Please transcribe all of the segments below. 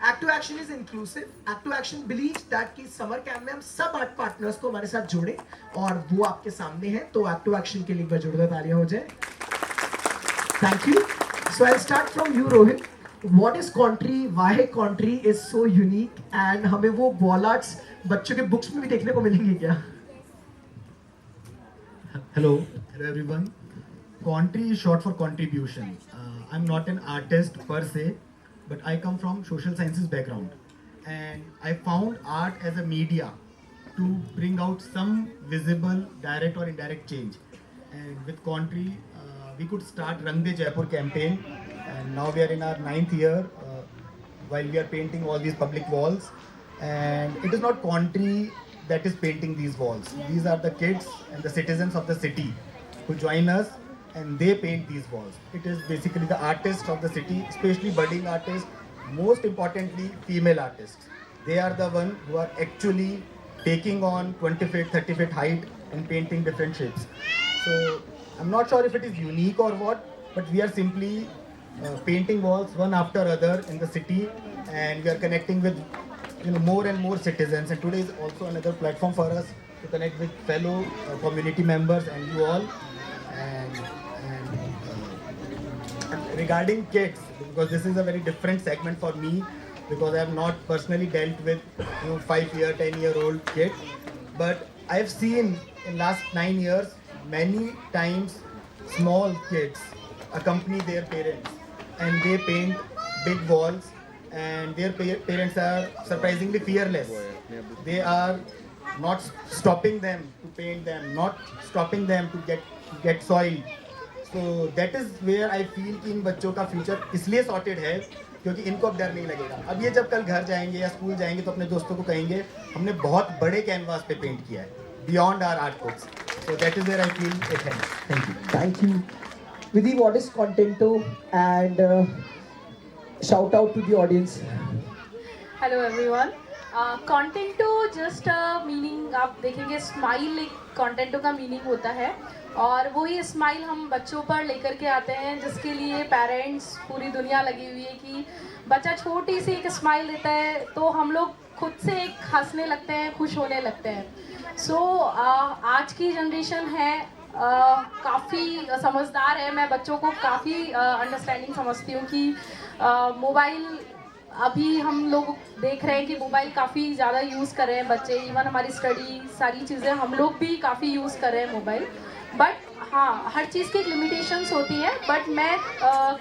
Act to action is inclusive. Act to action believes that कि summer camp में हम सब आर्ट पार्टनर्स को हमारे साथ जोड़े और वो आपके सामने है. तो एक्ट टू एक्शन के लिए एक बार जोरदार तालियां हो जाए. Thank you. So I start from you Rohit. What is Contri? Why Contri is so unique? And हमें वो wall arts बच्चों के books में भी देखने को मिलेंगे क्या? Hello everyone. Contri is short for contribution. I'm not an artist per se, but I come from social sciences background, and I found art as a media to bring out some visible, direct or indirect change. And with Contri, we could start Rang De Jaipur campaign, and now we are in our 9th year while we are painting all these public walls. And it is not Contri that is painting these walls. These are the kids and the citizens of the city who join us, and they paint these walls. It is basically the artists of the city, especially budding artists, most importantly female artists. They are the one who are actually taking on 20 feet, 30 feet height and painting different shapes. So I'm not sure if it is unique or what, but we are simply painting walls one after other in the city, and we are connecting with more and more citizens. And today is also another platform for us to connect with fellow community members and you all. And regarding kids, because this is a very different segment for me, because I have not personally dealt with 5-year, 10-year-old kids, but I have seen in last 9 years many times small kids accompany their parents and they paint big walls, and their parents are surprisingly fearless. They are not stopping them to paint them, not stopping them to get soiled. So that is where I feel कि इन बच्चों का future इसलिए sorted है क्योंकि इनको अब डर नहीं लगेगा. अब ये जब कल घर जाएंगे या स्कूल जाएंगे तो अपने दोस्तों को कहेंगे हमने बहुत बड़े कैनवास पे पेंट किया है, beyond our art books. So that is where I feel it helps. Thank you. Thank you. Vidhi, what is Contento? And shout out to the audience. Hello everyone. Contento just meaning आप देखेंगे smile एक कॉन्टेंटो का meaning होता है, और वही smile हम बच्चों पर लेकर के आते हैं जिसके लिए पेरेंट्स पूरी दुनिया लगी हुई है कि बच्चा छोटी सी एक स्माइल देता है तो हम लोग खुद से एक हंसने लगते हैं, खुश होने लगते हैं. सो आज की जनरेशन है काफ़ी समझदार है. मैं बच्चों को काफ़ी अंडरस्टैंडिंग समझती हूँ कि मोबाइल अभी हम लोग देख रहे हैं कि मोबाइल काफ़ी ज़्यादा यूज़ कर रहे हैं बच्चे. इवन हमारी स्टडी सारी चीज़ें हम लोग भी काफ़ी यूज़ कर रहे हैं मोबाइल. बट हाँ, हर चीज़ की एक लिमिटेशंस होती है. बट मैं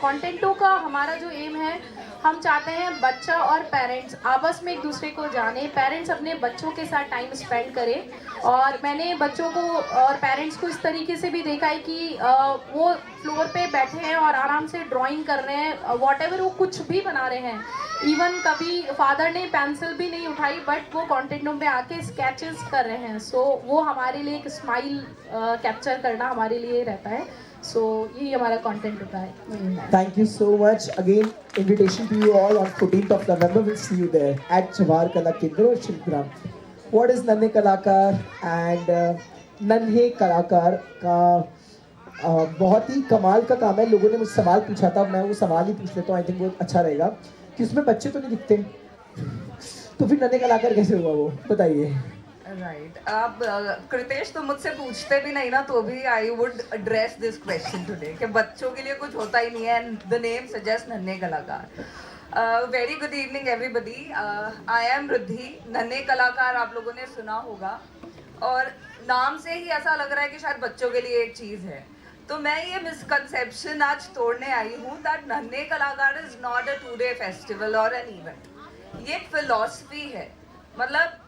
कॉन्टेंटो का हमारा जो एम है, हम चाहते हैं बच्चा और पेरेंट्स आपस में एक दूसरे को जाने, पेरेंट्स अपने बच्चों के साथ टाइम स्पेंड करें. और मैंने बच्चों को और पेरेंट्स को इस तरीके से भी देखा है कि वो फ्लोर पे बैठे हैं और आराम से ड्राइंग कर रहे हैं, व्हाटएवर वो कुछ भी बना रहे हैं. इवन कभी फादर ने पेंसिल भी नहीं उठाई बट वो कॉन्टेंटो में आके स्केचेस कर रहे हैं. सो वो हमारे लिए एक स्माइल कैप्चर करना हमारे लिए रहता है. सो यही हमारा कंटेंट होता है. Thank you so much. Again, invitation to you all on 14th of November. We'll see you there at Jawahar Kala Kendra, Shilgram. What is नन्हे कलाकार? And नन्हे कलाकार का बहुत ही कमाल का काम है. लोगों ने मुझसे सवाल पूछा था, मैं वो सवाल ही पूछ लेता हूँ. आई थिंक बहुत अच्छा रहेगा कि उसमें बच्चे तो नहीं दिखते, तो फिर नन्हे कलाकार कैसे हुआ वो बताइए. राइट. आप कृतेश तो मुझसे पूछते भी नहीं ना, तो भी I would address this question today कि बच्चों के लिए कुछ होता ही नहीं है. द नेम सजेस्ट नन्हे कलाकार. Very good evening everybody. I am Riddhi. नन्हे कलाकार आप लोगों ने सुना होगा, और नाम से ही ऐसा लग रहा है कि शायद बच्चों के लिए एक चीज़ है. तो मैं ये मिसकंसेप्शन आज तोड़ने आई हूँ दैट नन्हे कलाकार is not a 2-day festival और एन इवेंट. ये एक फिलॉसफी है. मतलब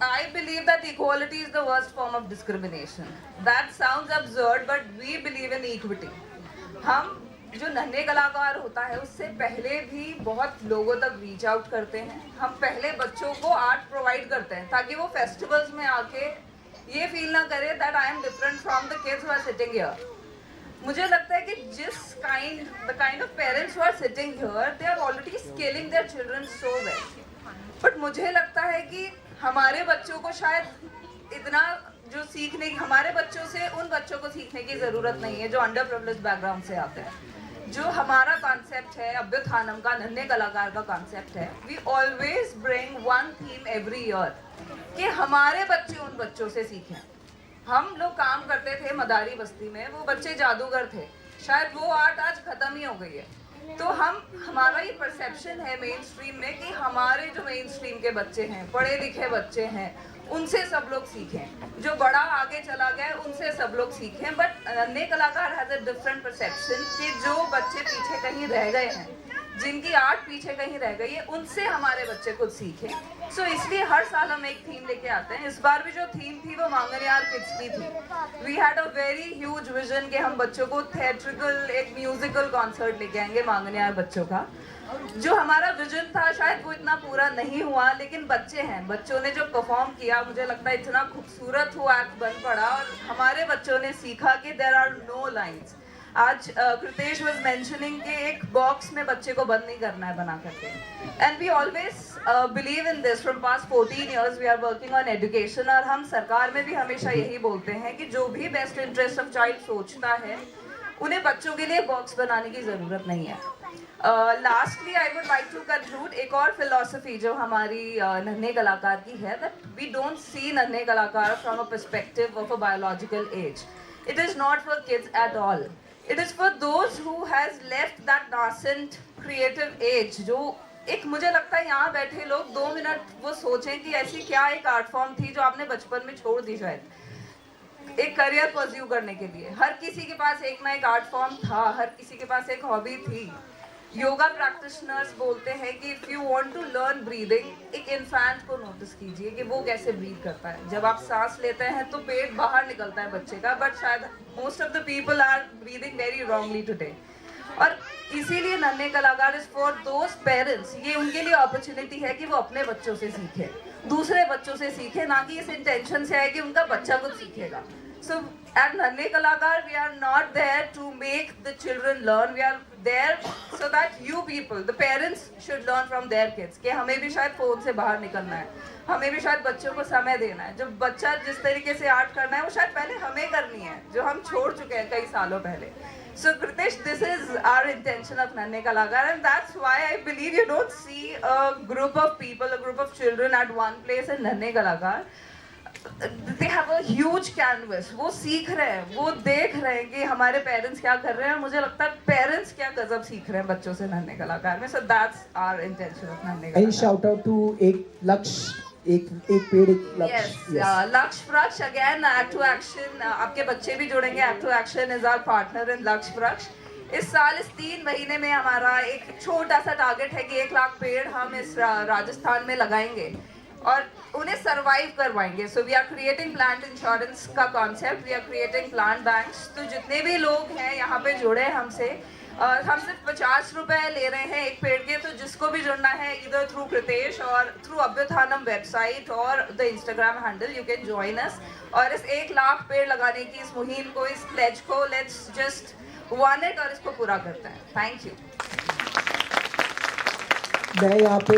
I believe that equality is the worst form of discrimination. That sounds absurd, but we believe in equity. हम जो नन्हे कलाकार होता है उससे पहले भी बहुत लोगों तक रीच आउट करते हैं. हम पहले बच्चों को आर्ट प्रोवाइड करते हैं ताकि वो फेस्टिवल्स में आके ये फील ना करे that I am different from the kids who are sitting here. मुझे लगता है कि the kind of parents who are sitting here they are already scaling their children so well. But मुझे लगता है कि हमारे बच्चों को शायद इतना जो सीखने, हमारे बच्चों से उन बच्चों को सीखने की ज़रूरत नहीं है जो अंडर प्रिविलेज्ड बैकग्राउंड से आते हैं. जो हमारा कॉन्सेप्ट है अभ्युत्थानम का, नन्हे कलाकार का कॉन्सेप्ट है, we always bring one theme every year कि हमारे बच्चे उन बच्चों से सीखें। हम लोग काम करते थे मदारी बस्ती में, वो बच्चे जादूगर थे, शायद वो आर्ट आज खत्म ही हो गई है। तो हमारा ये परसेप्शन है मेन स्ट्रीम में कि हमारे जो मेन स्ट्रीम के बच्चे हैं, पढ़े लिखे बच्चे हैं, उनसे सब लोग सीखें। जो बड़ा आगे चला गया है उनसे सब लोग सीखें। बट नन्हे कलाकार हैज अ डिफरेंट परसेप्शन कि जो बच्चे पीछे कहीं रह गए हैं, जिनकी आर्ट पीछे कहीं रह गई है, उनसे हमारे बच्चे कुछ सीखें। सो इसलिए हर साल हम एक थीम लेके आते हैं। इस बार भी जो थीम थी वो मांगनियार किड्स की थी। We had a very huge vision कि हम बच्चों को थिएट्रिकल एक म्यूजिकल कॉन्सर्ट लेके आएंगे मांगनियार बच्चों का। जो हमारा विजन था शायद वो इतना पूरा नहीं हुआ, लेकिन बच्चे हैं, बच्चों ने जो परफॉर्म किया, मुझे लगता है इतना खूबसूरत वो एक्ट बन पड़ा और हमारे बच्चों ने सीखा कि देयर आर नो लाइन्स। आज कृतेश वाज मेंशनिंग कि एक बॉक्स में बच्चे को बंद नहीं करना है बना करके, and we always believe in this. From past 14 years we are working on education, और हम सरकार में भी हमेशा यही बोलते हैं कि जो भी बेस्ट इंटरेस्ट ऑफ चाइल्ड सोचता है, उन्हें बच्चों के लिए बॉक्स बनाने की ज़रूरत नहीं है। Lastly I would like to conclude एक और फिलॉसफी जो हमारी नन्हे कलाकार की है, दैट वी डोंट सी नन्हे कलाकार from a perspective of a biological age. It is not for kids at all. It is for those who has left that nascent creative age, जो एक मुझे लगता है यहाँ बैठे लोग 2 मिनट वो सोचें कि ऐसी क्या एक आर्ट फॉर्म थी जो आपने बचपन में छोड़ दी शायद एक करियर परस्यू करने के लिए। हर किसी के पास एक ना एक आर्ट फॉर्म था, हर किसी के पास एक हॉबी थी। योगा प्रैक्टिशनर्स बोलते हैं कि if you want to learn breathing, एक इन्फेंट को नोटिस कीजिए कि वो कैसे ब्रीथ करता है। जब आप सांस लेते हैं तो पेट बाहर निकलता है बच्चे का, बट शायद most of the people are breathing very wrongly today. और इसीलिए नन्हे कलाकार इज फॉर दोज पेरेंट्स, ये उनके लिए अपॉर्चुनिटी है कि वो अपने बच्चों से सीखें, दूसरे बच्चों से सीखें, ना कि इस इंटेंशन से है कि उनका बच्चा कुछ सीखेगा। So at Nannhe Kalakar, we are not there to make the children learn. We are there so that you people, the parents, should learn from their kids. कि हमें भी शायद फोन से बाहर निकलना है, हमें भी शायद बच्चों को समय देना है। जब बच्चा जिस तरीके से आर्ट करना है वो शायद पहले हमें करनी है, जो हम छोड़ चुके हैं कई सालों पहले। So Kritesh, this is our intention of Nannhe Kalakar, and that's why I believe you don't see a group of people, a group of children at one place in Nannhe Kalakar. They have a huge canvas. वो सीख रहे हैं, वो देख रहे हैं कि हमारे पेरेंट्स क्या कर रहे हैं। मुझे लगता है पेरेंट्स क्या गजब सीख रहे हैं बच्चों से नन्हे कलाकार में। So that's our intention of नन्हे कलाकार। Any shout out to एक लक्ष्य, एक पेड़ एक लक्ष्य। Yes, लक्ष्य वृक्ष again, Act to Action, आपके बच्चे भी जुड़ेंगे। Act to Action is our partner in लक्ष्य वृक्ष। इस साल इस 3 महीने में हमारा एक छोटा सा टारगेट है कि 1 लाख पेड़ हम इस राजस्थान में लगाएंगे और उन्हें सर्वाइव करवाएंगे। So we are creating plant insurance का concept, we are creating plant banks. तो जितने भी लोग हैं यहाँ पे जुड़े हमसे, हम सिर्फ 50 रुपए ले रहे हैं एक पेड़ के। तो जिसको भी जुड़ना है, इधर थ्रू कृतेश और थ्रू अभ्युत्थानम वेबसाइट और the Instagram handle, you can join us. और इस 1 लाख पेड़ लगाने की इस मुहिम को, इस प्लेज को, लेट्स जस्ट वन इट और इसको पूरा करते हैं। Thank you. मैं यहाँ पे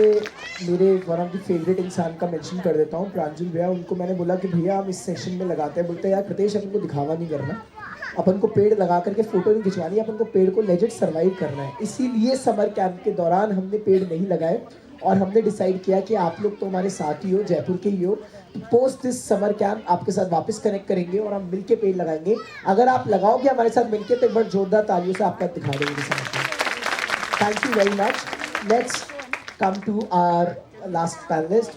मेरे वन ऑफ द फेवरेट इंसान का मेंशन कर देता हूँ, प्रांजल भैया। उनको मैंने बोला कि भैया हम इस सेशन में लगाते हैं। बोलते हैं यार कृतेश, अपन को दिखावा नहीं करना, अपन को पेड़ लगा करके फोटो नहीं खिंचवानी, अपन को पेड़ को लेजिट सर्वाइव करना है। इसीलिए समर कैंप के दौरान हमने पेड़ नहीं लगाए और हमने डिसाइड किया कि आप लोग तो हमारे साथ ही हो, जयपुर के ही हो, तो पोस्ट दिस समर कैंप आपके साथ वापस कनेक्ट करेंगे और हम मिलके पेड़ लगाएंगे। अगर आप लगाओगे हमारे साथ मिलके तो एक बार जोरदार तालियों से आपका दिखा देंगे। Thank you very much. Let's come to our last panelist,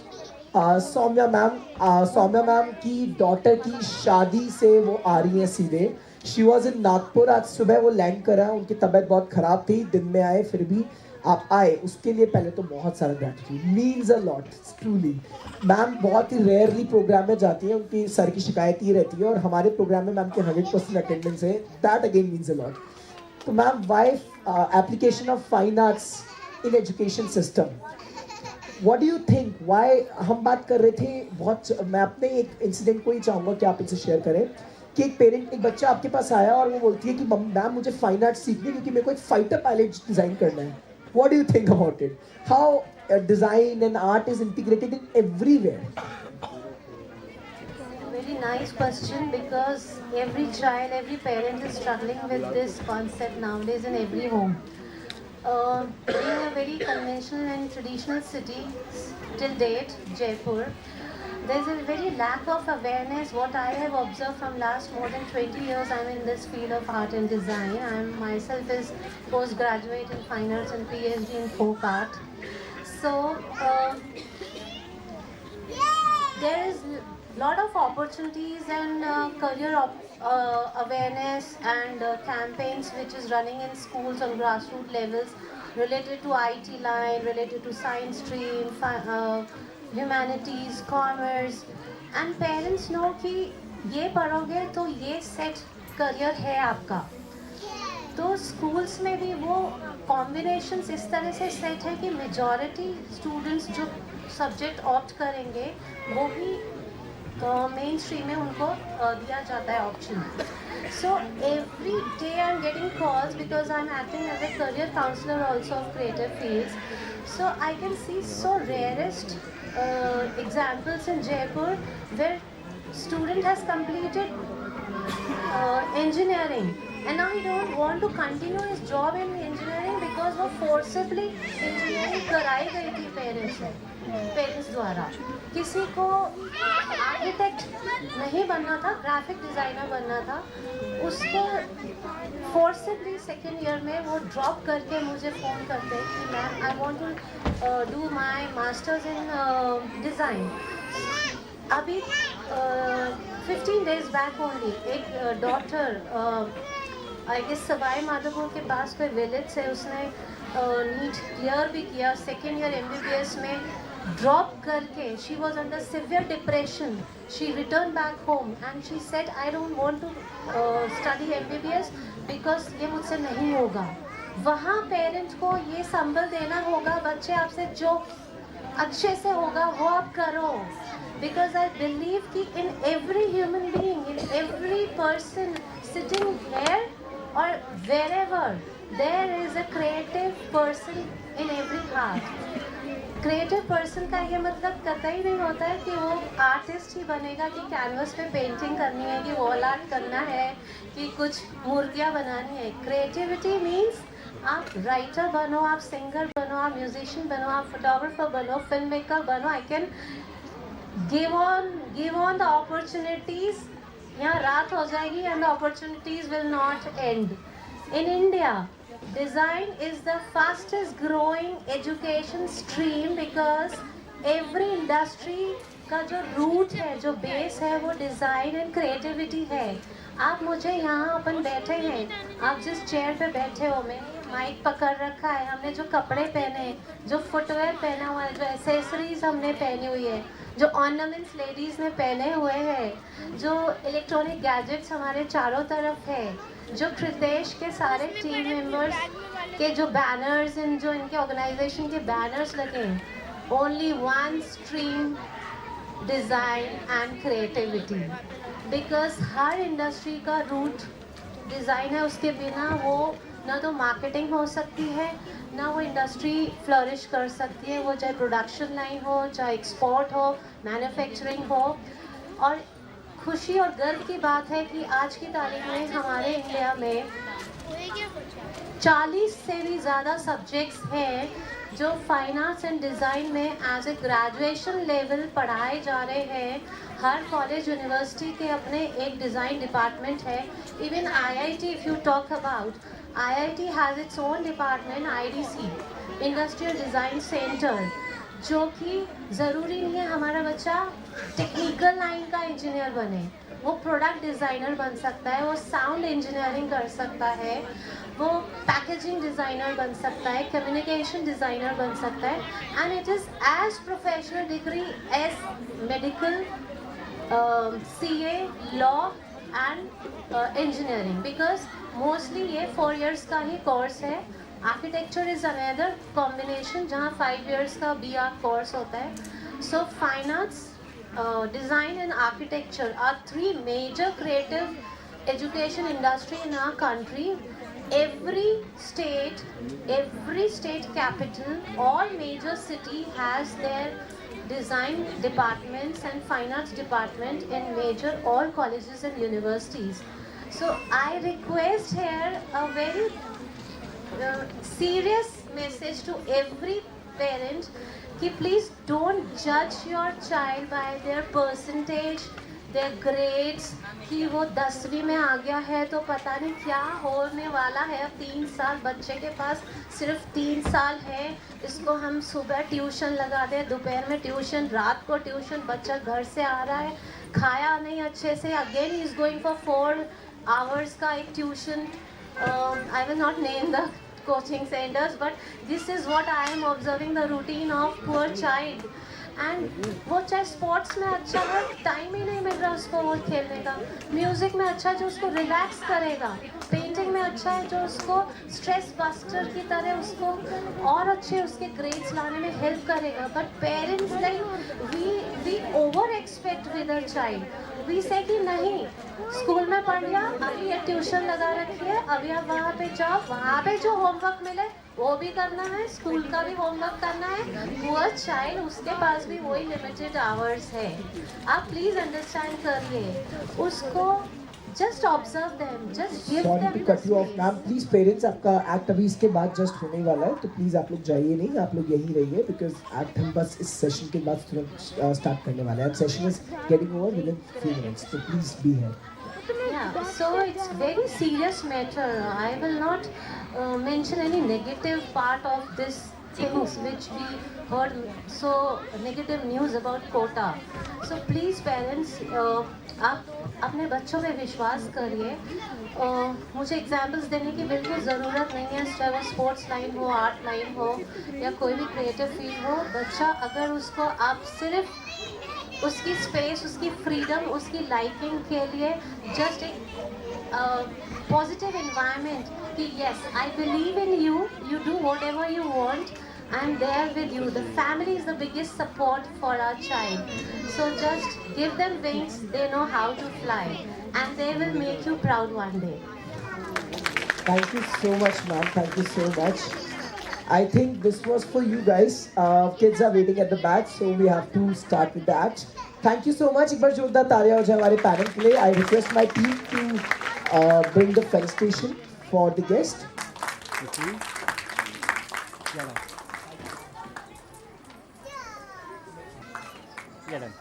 Soumya ma'am. Soumya ma'am की डॉटर की शादी से वो आ रही हैं सीधे। शी वॉज इन नागपुर, आज सुबह वो लैंड करा, उनकी तबीयत बहुत ख़राब थी, दिन में आए, फिर भी आप आए, उसके लिए पहले तो बहुत सारा gratitude, means a lot truly. Ma'am बहुत ही रेयरली प्रोग्राम में जाती हैं, उनकी सर की शिकायत ही रहती है और हमारे प्रोग्राम में मैम के 100% अटेंडेंस है, that again means a lot. तो ma'am, why application of fine arts in education system, what do you think, why? हम बात कर रहे थे बहुत, मैं अपने एक इंसिडेंट को ही चाहूँगा कि आप इनसे शेयर करें कि एक बच्चा आपके पास आया और वो बोलती है कि मैम मुझे फाइन आर्ट्स सीखनी, क्योंकि मेरे को एक फाइटर पायलट डिज़ाइन करना है। What do you think about it? How design and art is integrated in everywhere? Very nice question because every child, every parent is struggling with this concept nowadays in every home. Being a very conventional and traditional city till date, Jaipur, there's a very lack of awareness. What I have observed from last more than 20 years, I'm in this field of art and design. I myself is postgraduate in fine arts and PhD in folk art. So there is lot of opportunities and awareness and campaigns which is running in schools on grassroots levels related to IT line, related to science stream, humanities, commerce, and parents know कि ये पढ़ोगे तो ये set career है आपका. तो schools में भी वो कॉम्बिनेशंस इस तरह से सेट है कि मेजॉरिटी स्टूडेंट्स जो सब्जेक्ट ऑप्ट करेंगे वो भी मेन स्ट्रीम में उनको दिया जाता है option. So every day I am getting calls because I am acting as a career counsellor also of creative fields. So I can see so rarest examples in Jaipur where student has completed engineering and now he don't want to continue his job in engineering because वो forcibly engineering कराई गई थी parents द्वारा. किसी को architect नहीं बनना था, ग्राफिक डिज़ाइनर बनना था, उसको फोर्सिबली सेकेंड ईयर में वो ड्रॉप करके मुझे फ़ोन करते कि ma'am I want to do my masters in design. अभी 15 days बैक ओनली एक daughter I guess Sawai Madhopur के पास कोई विलेज से उसने नीट क्लियर भी किया, सेकेंड ईयर MBBS में ड्रॉप करके she was under severe depression. She return back home and she said I don't want to study MBBS because ये मुझसे नहीं होगा. वहाँ पेरेंट्स को ये संभल देना होगा, बच्चे आपसे जो अच्छे से होगा वो आप करो. बिकॉज आई बिलीव कि in every human being, in every person sitting here or wherever there is a creative person in every heart. Creative person का ये मतलब कतई नहीं होता है कि वो आर्टिस्ट ही बनेगा, कि कैनवस पे पेंटिंग करनी है, कि वॉल आर्ट करना है, कि कुछ मूर्तियाँ बनानी है. क्रिएटिविटी मीन्स आप राइटर बनो, आप सिंगर बनो, आप म्यूजिशियन बनो, आप फोटोग्राफर बनो, फिल्म मेकर बनो. I can give on the opportunities. यहाँ रात हो जाएगी and the opportunities will not end. In India, design is the fastest growing education stream because every industry का जो root है, जो base है, वो design and creativity है. आप मुझे यहाँ अपन बैठे हैं, आप जिस चेयर पे बैठे हो, मैं माइक पकड़ रखा है, हमने जो कपड़े पहने, जो फुटवेयर पहना हुआ है, जो एसेसरीज हमने पहनी हुई है, जो ऑर्नामेंट्स लेडीज़ ने पहने हुए हैं, जो इलेक्ट्रॉनिक गैजेट्स हमारे चारों तरफ है, जो कृतेश के सारे टीम मेंबर्स के जो बैनर्स हैं, जो इनके ऑर्गेनाइजेशन के बैनर्स लगे हैं, only one stream design and creativity. Because her industry का रूट डिज़ाइन है, उसके बिना वो ना तो मार्केटिंग हो सकती है, ना वो इंडस्ट्री फ्लरिश कर सकती है, वो चाहे प्रोडक्शन लाइन हो, चाहे एक्सपोर्ट हो, मैन्युफैक्चरिंग हो. और खुशी और गर्व की बात है कि आज की तारीख में हमारे इंडिया में 40 से भी ज़्यादा सब्जेक्ट्स हैं जो फाइन आर्ट्स एंड डिज़ाइन में एज ए ग्रेजुएशन लेवल पढ़ाए जा रहे हैं. हर कॉलेज यूनिवर्सिटी के अपने एक डिज़ाइन डिपार्टमेंट है. Even IIT, if you talk about, IIT has its own department, IDC, industrial design centre, जो कि ज़रूरी नहीं है हमारा बच्चा टेक्निकल लाइन का इंजीनियर बने, वो प्रोडक्ट डिज़ाइनर बन सकता है, वो साउंड इंजीनियरिंग कर सकता है, वो पैकेजिंग डिज़ाइनर बन सकता है, कम्युनिकेशन डिज़ाइनर बन सकता है. And it is as professional degree as medical, CA, law and engineering. Because mostly ये 4 years का ही कोर्स है. आर्किटेक्चर इज़ अनदर कॉम्बिनेशन जहाँ 5 years का BArch कोर्स होता है. So fine arts, design and architecture are 3 major creative education industry in our country every state capital, all major city has their design departments and fine arts department in major all colleges and universities. So I request here a very serious message to every parent कि please don't judge your child by their percentage, their grades, कि वो 10वीं में आ गया है तो पता नहीं क्या होने वाला है। अब 3 साल बच्चे के पास सिर्फ 3 साल है, इसको हम सुबह ट्यूशन लगा दें, दोपहर में ट्यूशन, रात को ट्यूशन, बच्चा घर से आ रहा है खाया नहीं अच्छे से, again he is going for 4 hours का एक tuition. I will not name the coaching centers, but this is what I am observing the routine of poor child. And वो चाहे स्पोर्ट्स में अच्छा है, टाइम ही नहीं मिल रहा उसको वो खेलने का, म्यूज़िक में अच्छा है जो उसको रिलैक्स करेगा, पेंटिंग में अच्छा है जो उसको स्ट्रेस बस्टर की तरह उसको और अच्छे उसके ग्रेड्स लाने में हेल्प करेगा. But parents like we over expect with a child. We say कि नहीं, स्कूल में पढ़ लिया, अभी ये ट्यूशन लगा रखी है, अभी आप वहाँ पे जाओ, वहाँ पे जो होमवर्क मिले वो भी करना है, स्कूल का भी होमवर्क करना है. पुअर चाइल्ड, उसके पास भी वही लिमिटेड आवर्स है. आप प्लीज अंडरस्टैंड करिए उसको, just observe them, just give sorry to cut you off ma'am. Please parents, आपका एक्ट अभी इसके बाद जस्ट होने वाला है, तो प्लीज आप लोग जाइए नहीं, आप लोग यहीं रहिए, बिकॉज एक्ट हम बस इस सेशन के बाद तुरंत स्टार्ट करने वाले हैं. Session is getting over within few minutes, तो please be here. Yeah, so it's very serious matter. I will not mention any negative part of this things which we heard so negative news about quota. So please parents, आप अपने बच्चों पे विश्वास करिए. मुझे examples देने की बिल्कुल ज़रूरत नहीं है, चाहे वो स्पोर्ट्स लाइन हो, आर्ट लाइन हो या कोई भी क्रिएटिव फील्ड हो. बच्चा अगर उसको आप सिर्फ उसकी स्पेस, उसकी फ्रीडम, उसकी लाइकिंग के लिए जस्ट एक पॉजिटिव इन्वायरमेंट कि yes I believe in you, you do whatever you want, I am there with you. The family is the biggest support for our child. So just give them wings, they know how to fly and they will make you proud one day. Thank you so much, ma'am. Thank you so much. I think this was for you guys. Kids are waiting at the back, so we have to start with the act. Thank you so much. एक बार जोरदार तालियां हो जाए हमारे panel के लिए. I request my team to bring the felicitation for the guest. Yeah, done.